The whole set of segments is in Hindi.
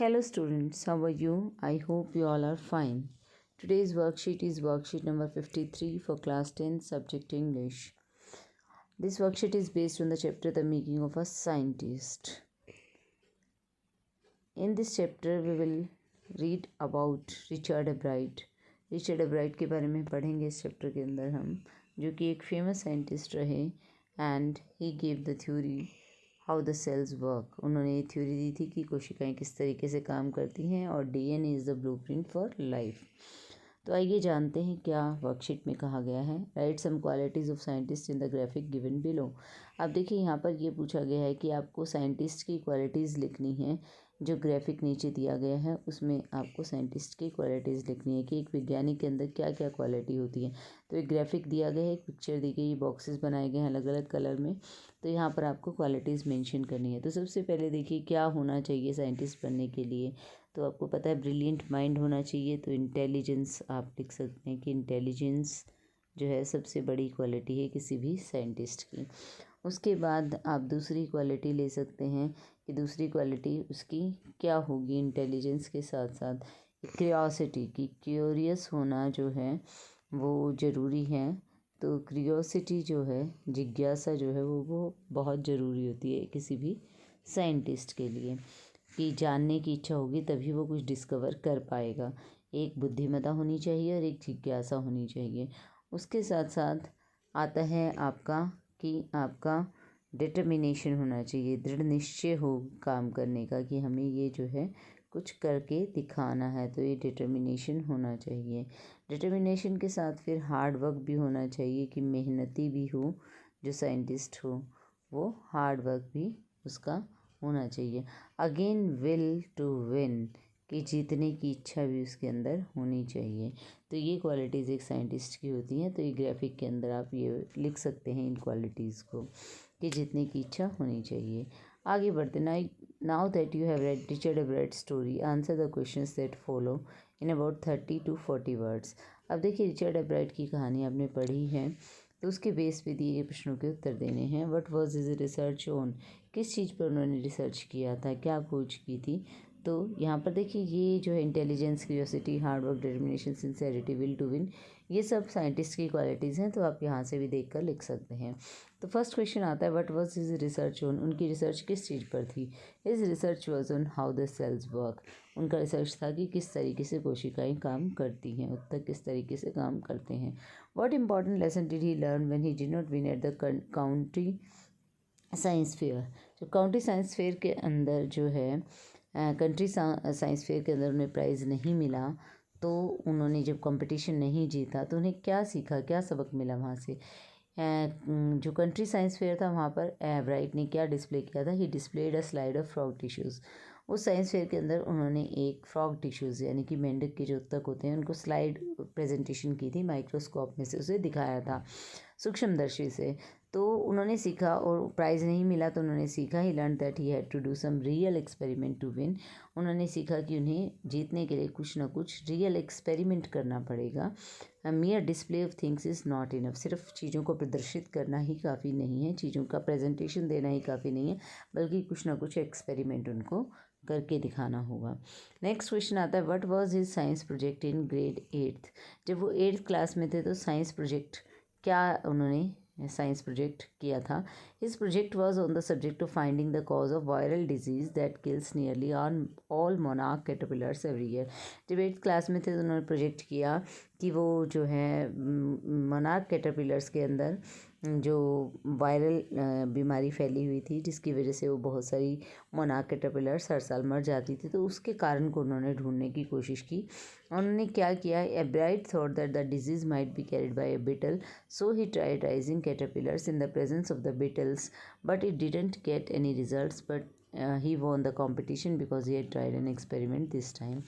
Hello students, how are you? I hope you all are fine. Today's worksheet is worksheet number 53 for class 10 subject English. This worksheet is based on the chapter The Making of a Scientist. In this chapter we will read about Richard Ebright. Richard एब्राइट के बारे में पढ़ेंगे इस चैप्टर के अंदर हम, जो कि एक फेमस साइंटिस्ट रहे and he give the theory how the cells work. उन्होंने ये थ्योरी दी थी कि कोशिकाएं किस तरीके से काम करती हैं और DNA is the blueprint for life. तो आइए जानते हैं क्या वर्कशीट में कहा गया है। Write some qualities of scientist in the graphic given below. अब देखिए यहाँ पर ये पूछा गया है कि आपको साइंटिस्ट की क्वालिटीज़ लिखनी है। जो ग्राफिक नीचे दिया गया है उसमें आपको साइंटिस्ट की क्वालिटीज़ लिखनी है कि एक वैज्ञानिक के अंदर क्या क्या क्वालिटी होती है। तो एक ग्राफिक दिया गया है, एक पिक्चर दी गई, बॉक्सेस बनाए गए हैं अलग अलग कलर में। तो यहाँ पर आपको क्वालिटीज़ मेंशन करनी है। तो सबसे पहले देखिए क्या होना चाहिए साइंटिस्ट बनने के लिए। तो आपको पता है ब्रिलियंट माइंड होना चाहिए, तो इंटेलिजेंस आप लिख सकते हैं कि इंटेलिजेंस जो है सबसे बड़ी क्वालिटी है किसी भी साइंटिस्ट की। उसके बाद आप दूसरी क्वालिटी ले सकते हैं कि दूसरी क्वालिटी उसकी क्या होगी इंटेलिजेंस के साथ साथ क्यूरियोसिटी की, क्यूरियस होना जो है वो ज़रूरी है। तो क्यूरियोसिटी जो है, जिज्ञासा जो है वो बहुत ज़रूरी होती है किसी भी साइंटिस्ट के लिए, कि जानने की इच्छा होगी तभी वो कुछ डिस्कवर कर पाएगा। एक बुद्धिमत्ता होनी चाहिए और एक जिज्ञासा होनी चाहिए। उसके साथ साथ आता है आपका कि आपका डिटर्मिनेशन होना चाहिए, दृढ़ निश्चय हो काम करने का कि हमें ये जो है कुछ करके दिखाना है, तो ये डिटर्मिनेशन होना चाहिए। डिटर्मिनेशन के साथ फिर हार्ड वर्क भी होना चाहिए कि मेहनती भी हो, जो साइंटिस्ट हो वो हार्ड वर्क भी उसका होना चाहिए। अगेन विल टू विन, कि जीतने की इच्छा भी उसके अंदर होनी चाहिए। तो ये क्वालिटीज़ एक साइंटिस्ट की होती हैं। तो ये ग्राफिक के अंदर आप ये लिख सकते हैं इन क्वालिटीज़ को कि जीतने की इच्छा होनी चाहिए। आगे बढ़ते now that you have read Richard एब्राइट story, answer the questions that follow in about 30 to 40 words. अब देखिए रिचर्ड एब्राइट की कहानी आपने पढ़ी है, तो उसके बेस पे दिए गए प्रश्नों के उत्तर देने हैं। What was his research on, किस चीज़ पर उन्होंने रिसर्च किया था, क्या खोज की थी। तो यहाँ पर देखिए ये जो है intelligence, curiosity, hard work, determination, sincerity, will to win, ये सब साइंटिस्ट की क्वालिटीज़ हैं। तो आप यहाँ से भी देख कर लिख सकते हैं। तो फर्स्ट क्वेश्चन आता है what was his research on, उनकी रिसर्च किस चीज़ पर थी। His research was on how the cells work, उनका रिसर्च था कि किस तरीके से कोशिकाएं काम करती हैं, उत्तर किस तरीके से काम करते हैं। What important lesson did he learn when he did not win at the county science fair. जो काउंटी साइंस फेयर के अंदर जो है कंट्री साइंस फेयर के अंदर उन्हें प्राइज़ नहीं मिला, तो उन्होंने जब कंपटीशन नहीं जीता तो उन्हें क्या सीखा, क्या सबक मिला वहाँ से। जो कंट्री साइंस फेयर था वहाँ पर एब्राइट ने क्या डिस्प्ले किया था, he displayed a slide of frog tissues. उस साइंस फेयर के अंदर उन्होंने एक फ्रॉग टिश्यूज़ यानी कि मेंढक के जो उत्तक होते हैं उनको स्लाइड प्रेजेंटेशन की थी, माइक्रोस्कोप में से उसे दिखाया था, सूक्ष्मदर्शी से। तो उन्होंने सीखा और प्राइज़ नहीं मिला तो उन्होंने सीखा, he learn that he had to do some real experiment to win. उन्होंने सीखा कि उन्हें जीतने के लिए कुछ ना कुछ रियल एक्सपेरिमेंट करना पड़ेगा। मियर display of things is not enough, सिर्फ चीज़ों को प्रदर्शित करना ही काफ़ी नहीं है, चीज़ों का प्रेजेंटेशन देना ही काफ़ी नहीं है, बल्कि कुछ ना कुछ एक्सपेरिमेंट उनको करके दिखाना होगा। नेक्स्ट क्वेश्चन आता है what was his science project in grade 8th। जब वो 8th क्लास में थे तो साइंस प्रोजेक्ट क्या उन्होंने साइंस प्रोजेक्ट किया था। His project was on the subject of finding the cause of viral disease that kills nearly on all monarch caterpillars every year. जब 8th क्लास में थे तो उन्होंने प्रोजेक्ट किया कि वो जो है मोनार्क कैटरपिलर्स के अंदर जो वायरल बीमारी फैली हुई थी जिसकी वजह से वो बहुत सारी मोनार्क कैटरपिलर्स हर साल मर जाती थी, तो उसके कारण को उन्होंने ढूंढने की कोशिश की। उन्होंने क्या किया, Ebright thought that the disease might be carried by a beetle, so he tried raising caterpillars in the presence of the beetles, but it didn't get any results, but he won the competition because he had tried an experiment this time.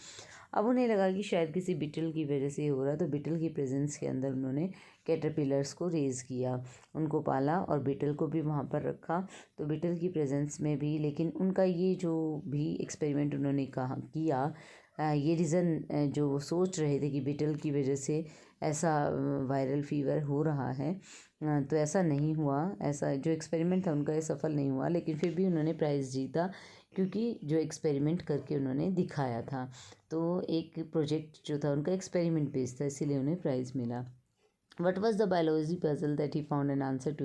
अब उन्हें लगा कि शायद किसी बिटल की वजह से हो रहा, तो बिटल की प्रेजेंस के अंदर उन्होंने कैटरपिलर्स को रेज़ किया, उनको पाला और बिटल को भी वहाँ पर रखा। तो बिटल की प्रेजेंस में भी, लेकिन उनका ये जो भी एक्सपेरिमेंट उन्होंने कहा किया, ये रीज़न जो वो सोच रहे थे कि बिटल की वजह से ऐसा वायरल फीवर हो रहा है, तो ऐसा नहीं हुआ, ऐसा जो एक्सपेरिमेंट था उनका ये सफल नहीं हुआ, लेकिन फिर भी उन्होंने प्राइज़ जीता क्योंकि जो एक्सपेरिमेंट करके उन्होंने दिखाया था। तो एक प्रोजेक्ट जो था उनका एक्सपेरिमेंट बेस्ड था, इसीलिए उन्हें प्राइज़ मिला। What was the biology puzzle that he found an answer to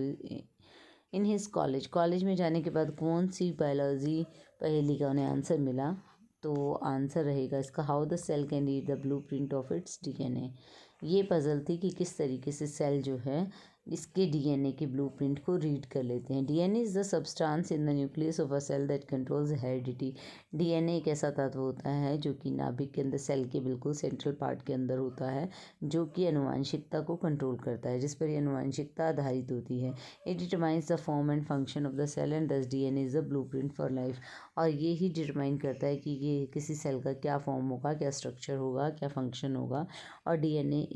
in his college. College में जाने के बाद कौन सी बायोलॉजी पहेली का उन्हें आंसर मिला? तो आंसर रहेगा इसका, how the cell can read the blueprint of its DNA. ये पजल थी कि किस तरीके से सेल जो है इसके डीएनए के ब्लूप्रिंट को रीड कर लेते हैं। DNA is the substance in the nucleus of a cell that controls heredity. DNA एक ऐसा तत्व होता है जो कि नाभिक के अंदर सेल के बिल्कुल सेंट्रल पार्ट के अंदर होता है, जो कि अनुवांशिकता को कंट्रोल करता है, जिस पर ये अनुवांशिकता आधारित होती है। It determines the form and function of the cell and this DNA is the blueprint for life. और ये ही डिटरमाइन करता है कि ये किसी सेल का क्या फॉर्म होगा, क्या स्ट्रक्चर होगा, क्या फंक्शन होगा। और डीएनए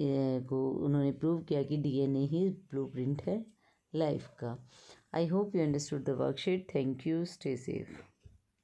को उन्होंने प्रूव किया कि डीएनए ही ब्लूप्रिंट है लाइफ का। I hope you understood the worksheet. Thank you. Stay safe.